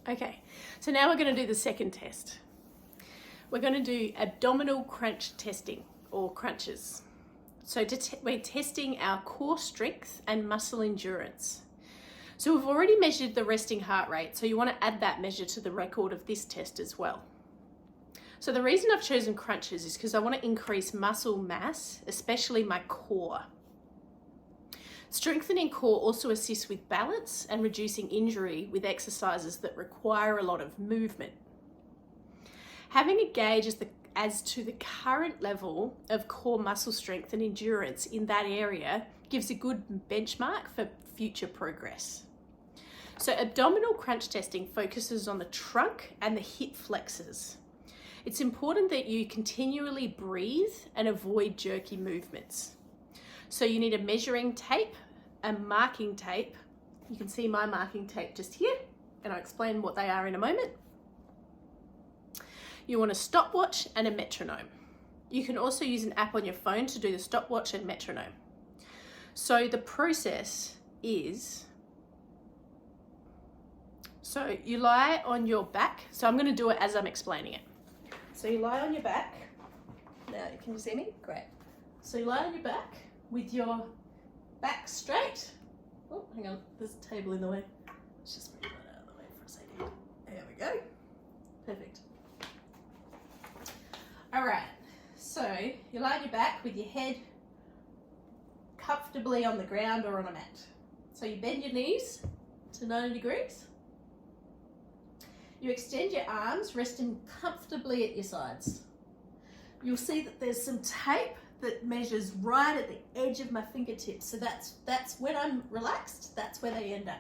Okay, so now we're going to do the second test. We're going to do abdominal crunch testing, or crunches. So we're testing our core strength and muscle endurance. So we've already measured the resting heart rate, so you want to add that measure to the record of this test as well. So the reason I've chosen crunches is because I want to increase muscle mass, especially my core. Strengthening core also assists with balance and reducing injury with exercises that require a lot of movement. Having a gauge as to the current level of core muscle strength and endurance in that area gives a good benchmark for future progress. So abdominal crunch testing focuses on the trunk and the hip flexors. It's important that you continually breathe and avoid jerky movements. So you need a measuring tape, a marking tape. You can see my marking tape just here, and I'll explain what they are in a moment. You want a stopwatch and a metronome. You can also use an app on your phone to do the stopwatch and metronome. So the process is, so you lie on your back. So I'm going to do it as I'm explaining it. So you lie on your back. Now, can you see me? Great. So you lie on your back with your back straight. Oh, hang on, there's a table in the way. Let's just move that out of the way for a second. There we go. Perfect. All right, so you lie on your back with your head comfortably on the ground or on a mat. So you bend your knees to 90 degrees. You extend your arms, resting comfortably at your sides. You'll see that there's some tape that measures right at the edge of my fingertips. So that's when I'm relaxed, that's where they end up.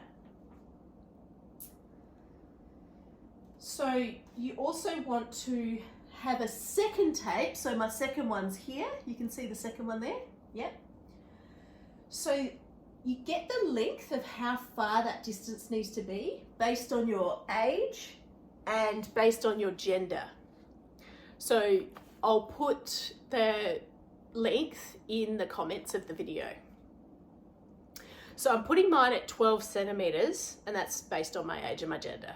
So you also want to have a second tape. So my second one's here. You can see the second one there. Yep. So you get the length of how far that distance needs to be based on your age and based on your gender. So I'll put the length in the comments of the video. So I'm putting mine at 12 centimeters, and that's based on my age and my gender.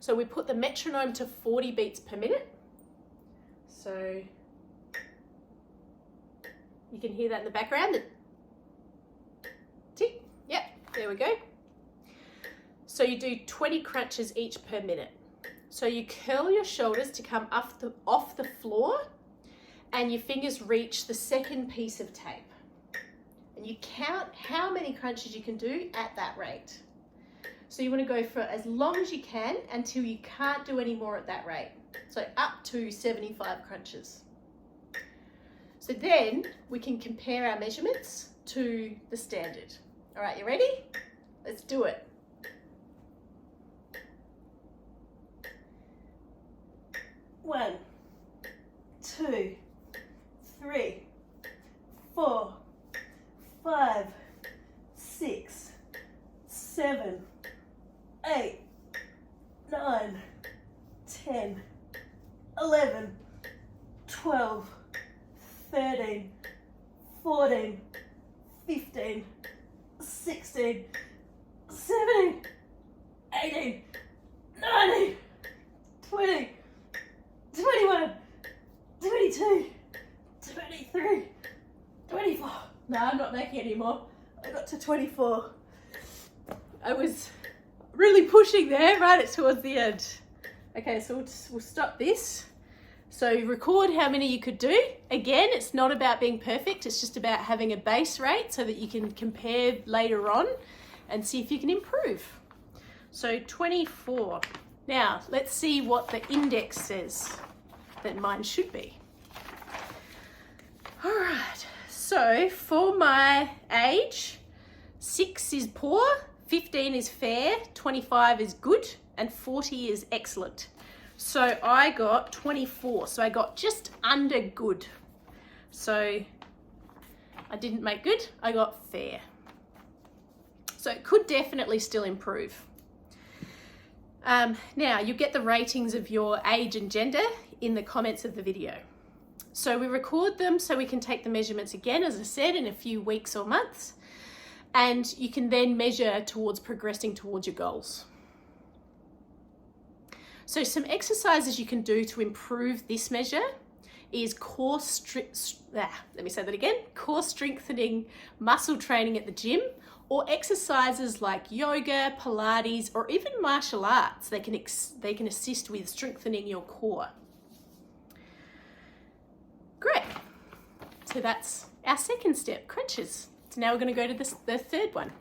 So we put the metronome to 40 beats per minute. So you can hear that in the background. Tick, yep, there we go. So you do 20 crunches each per minute. So you curl your shoulders to come off the floor, and your fingers reach the second piece of tape. And you count how many crunches you can do at that rate. So you want to go for as long as you can until you can't do any more at that rate. So up to 75 crunches. So then we can compare our measurements to the standard. All right, you ready? Let's do it. 1, 2, 3, 4, 5, 6, 7, 8, 9, 10, 11, 12, 13, 14, 15, 16, 17, 18, 19, 20, 21, 22, 23, 24. No, I'm not making it anymore. I got to 24. I was really pushing there right towards the end. Okay, so we'll stop this. So record how many you could do. Again, it's not about being perfect. It's just about having a base rate so that you can compare later on and see if you can improve. So 24. Now, let's see what the index says that mine should be. All right, so for my age, 6 is poor, 15 is fair, 25 is good, and 40 is excellent. So I got 24, so I got just under good. So I didn't make good, I got fair. So it could definitely still improve. Now you get the ratings of your age and gender in the comments of the video. So we record them so we can take the measurements again, as I said, in a few weeks or months, and you can then measure towards progressing towards your goals. So some exercises you can do to improve this measure is core strengthening muscle training at the gym, or exercises like yoga, Pilates, or even martial arts. They can assist with strengthening your core. Great. So that's our second step, crunches. So now we're going to go to the third one.